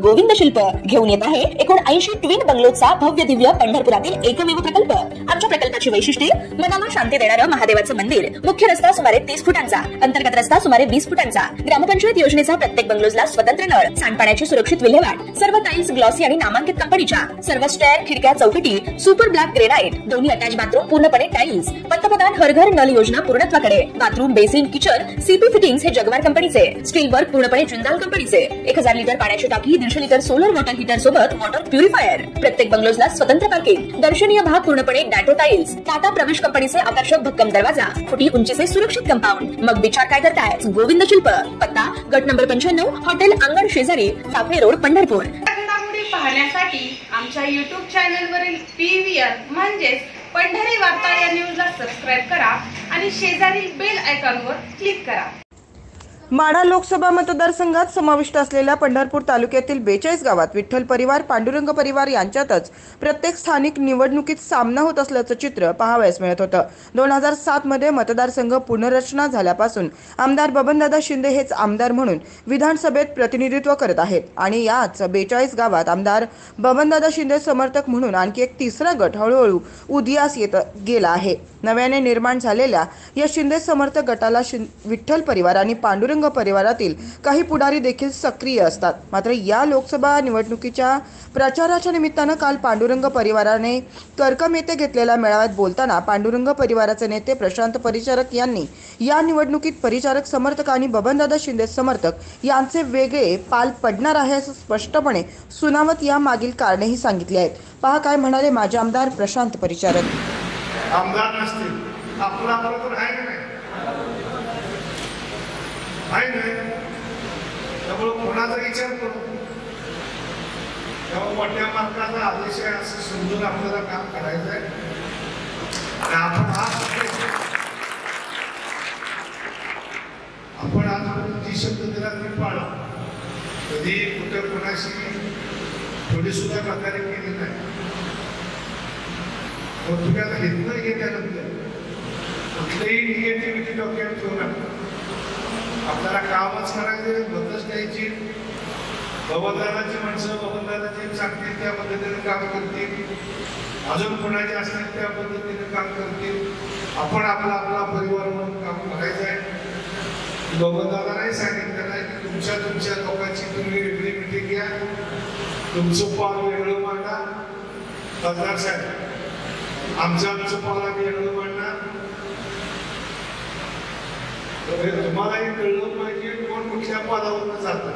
गोविंद शिल्प घेऊन येत आहे 79 ट्विन बंगलोचा भव्य दिव्य पंढरपुरातील एकमेव प्रकल्प। आमच्या प्रकल्पाची वैशिष्ट्ये मनाला शांती देणारं महादेवाचं मंदिर, मुख्य रस्ता सुमारे 30 फुटांचा, अंतर्गत रस्ता सुमारे 20 फुटांचा, ग्रामपंचायत योजनेचा प्रत्येक बंगलोजला स्वतंत्र नळ, सांडपाण्याची सुरक्षित विल्हेवाट, सर्व टाइल्स ग्लॉसी आणि नामांकित कंपनीच्या, सर्व स्टेअर, खिडक्या, चौकटी सुपर ब्लॅक ग्रेनाइट, दोन्ही अटॅच बाथरूम पूर्णपणे टाइल्स, पंतप्रधान हर घर नल योजना पूर्णत्वाकडे, bathroom, basin, kitchen CP fittings हे जगवार कंपनीचे, स्टील वर्क पूर्णपणे जिंदाल कंपनीचे, 1000 लिटर पाण्याची टाकी, 150 लिटर सोलर वॉटर हीटर सोबत वॉटर प्युरिफायर, प्रत्येक बंगलोजला स्वतंत्र पार्किंग, दर्शनीय भाग पूर्णपणे डॅटो टाइल्स, टाटा प्रवेश कंपनीचे आकर्षक भक्कम दरवाजा, फुटी उंचीचे सुरक्षित कंपाऊंड। मग विचार काय करताय? गोविंद शिल्प, पत्ता गट नंबर 95, हॉटेल अंगण शेजारी, साखरे रोड, पंढरपूर। पाहण्यासाठी आमच्या YouTube चॅनलवरील PVR म्हणजेच पंढरी वार्ता या न्यूजला सबस्क्राइब करा आणि शेजारील बेल आयकॉनवर क्लिक करा। माढा लोकसभा मतदारसंघात समाविष्ट असलेल्या पंढरपूर तालुक्यातील 42 गावात विठ्ठल परिवार, पांडुरंग परिवार यांच्यातच प्रत्येक स्थानिक निवडणुकीत सामना होत असल्याचं चित्र पाहावयास मिळत होतं। 2007 मध्ये मतदारसंघ पुनर्रचना झाल्यापासून आमदार बबनदादा शिंदे हेच आमदार म्हणून विधानसभेत प्रतिनिधित्व करत आहेत आणि याच 42 गावात आमदार बबनदादा शिंदे समर्थक म्हणून आणखी एक तिसरा गट हळूहळू उदयास येत गेला आहे। नव्याने निर्माण झालेल्या या शिंदे समर्थक गटाला विठ्ठल परिवार आणि पांडुरंग परिवारातील काही पुढारी देखील सक्रिय असतात। मात्र या लोकसभा निवडणुकीच्या प्रचाराच्या निमित्तानं काल पांडुरंग परिवाराने करकम येथे घेतलेल्या मेळाव्यात बोलताना पांडुरंग परिवाराचे नेते प्रशांत परिचारक यांनी या निवडणुकीत परिचारक समर्थक आणि बबनदादा शिंदे समर्थक यांचे वेगळे पाल पडणार आहे असं स्पष्टपणे सुनावत या मागील कारणेही सांगितली आहेत। पहा काय म्हणाले माजी आमदार प्रशांत परिचारक। आमदार नसतील आपला तर आहे नाही त्यामुळे कोणाचा विचार करू तेव्हा मोठ्या मार्गाचा आदेश आहे असं समजून आपल्याला काम करायचं आहे आणि आपण आज जी शब्द दिला ती पाळा, कधी कुठं कोणाशी थोडी सुद्धा प्रकारे केली नाही। तुम्ही आता घेतलं घेतल्यानंतर कुठलीही निगेटिव्हिटी डोक्यात ठेवू नका। आपल्याला कामच करायचे, मदत द्यायची, बबनदादाची माणसं बबनदादाची सांगतील त्या पद्धतीने काम करतील, अजून कोणाचे असतील त्या पद्धतीने काम करतील। आपण आपला आपला परिवार म्हणून काम करायचं आहे। बबनदादा नाही सांगितलेलं आहे की तुमच्या लोकांची तुम्ही वेगळी मिटिंग घ्या, तुमचं पाल वेगळं मांडा। खासदार साहेब आमचं पाल आम्ही वेगळं मांडणार। तुम्हालाही कळलं पाहिजे कोण कुठल्या पदावर जातं।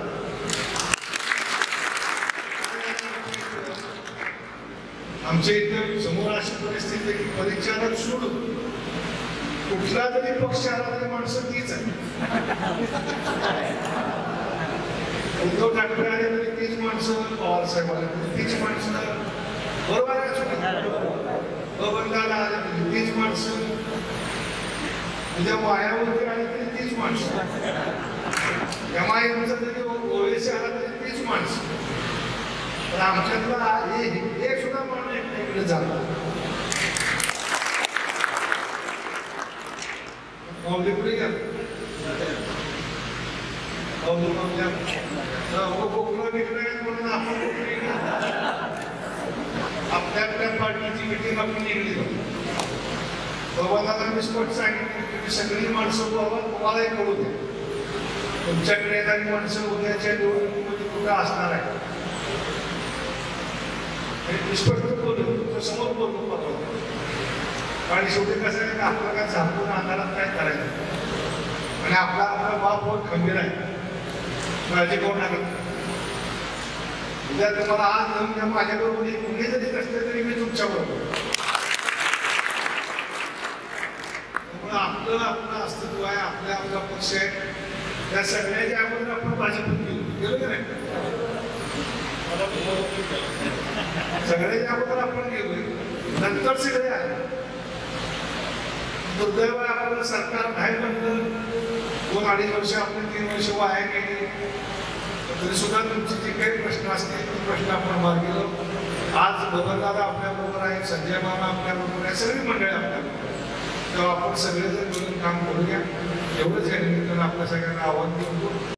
आमच्या इथे समोर अशी परिस्थिती की परिचारक सोडून कुठला तरी पक्ष आला तरी माणसं तीच आहे। उद्धव ठाकरे आले तरी तीच माणसं, पवार साहेब आले तरी तीच माणसं, बरोबर आहे। बबनदादा आले तरी तीच माणसं, उद्या मायावरती आली तरी तीच माणसं, एमआयएमचा तरी ओवेसी आला तरी तीच माणसं। पण आमच्यातला एक सुद्धा माणूस एकट्याकडे झाला पुढे घ्या म्हणून आपण आपल्या आपल्या पार्टीची मिटिंग आपण निघली बबनदादा मी स्पष्ट सांगितलं सगळी माणसं तुम्हालाही कळू दे, तुमच्याकडे येणारी माणसं उद्याच्या निवडणुकीमध्ये कुठं असणार आहे स्पष्ट बोलू, तुमच्या समोर बोलू आणि शेवटी कसं आहे का आपल्याला काय झापून अंधारात काय करायचं आणि आपला बाप बहुत खंबीर आहे, काळजी करू नका। उद्या तुम्हाला आज माझ्याबरोबर कुणी जरी नसले तरी मी तुमच्या बरोबर आपलं अस्तित्व आहे, आपला पक्ष आहे। त्या सगळ्याच्या अगोदर आपण भाजपत गेलो का नाही? सगळ्याच्या अगोदर आपण गेलोय, नंतर सगळे आहे। दुर्दैव आपलं सरकार बाहेर बनलं, 2-2.5 वर्ष आपण 3 वर्ष वाया गेली, तरी सुद्धा तुमचे जे काही प्रश्न असतील ते प्रश्न आपण मार्गी गेलो। आज बबनदादा आपल्या बरोबर आहे, संजय मामा आपल्या बरोबर आहे, सगळी मंडळी आपल्या तेव्हा आपण सगळेजण मिळून काम करूया, एवढंच या निमित्तानं आपल्या सगळ्यांना आव्हान करतो।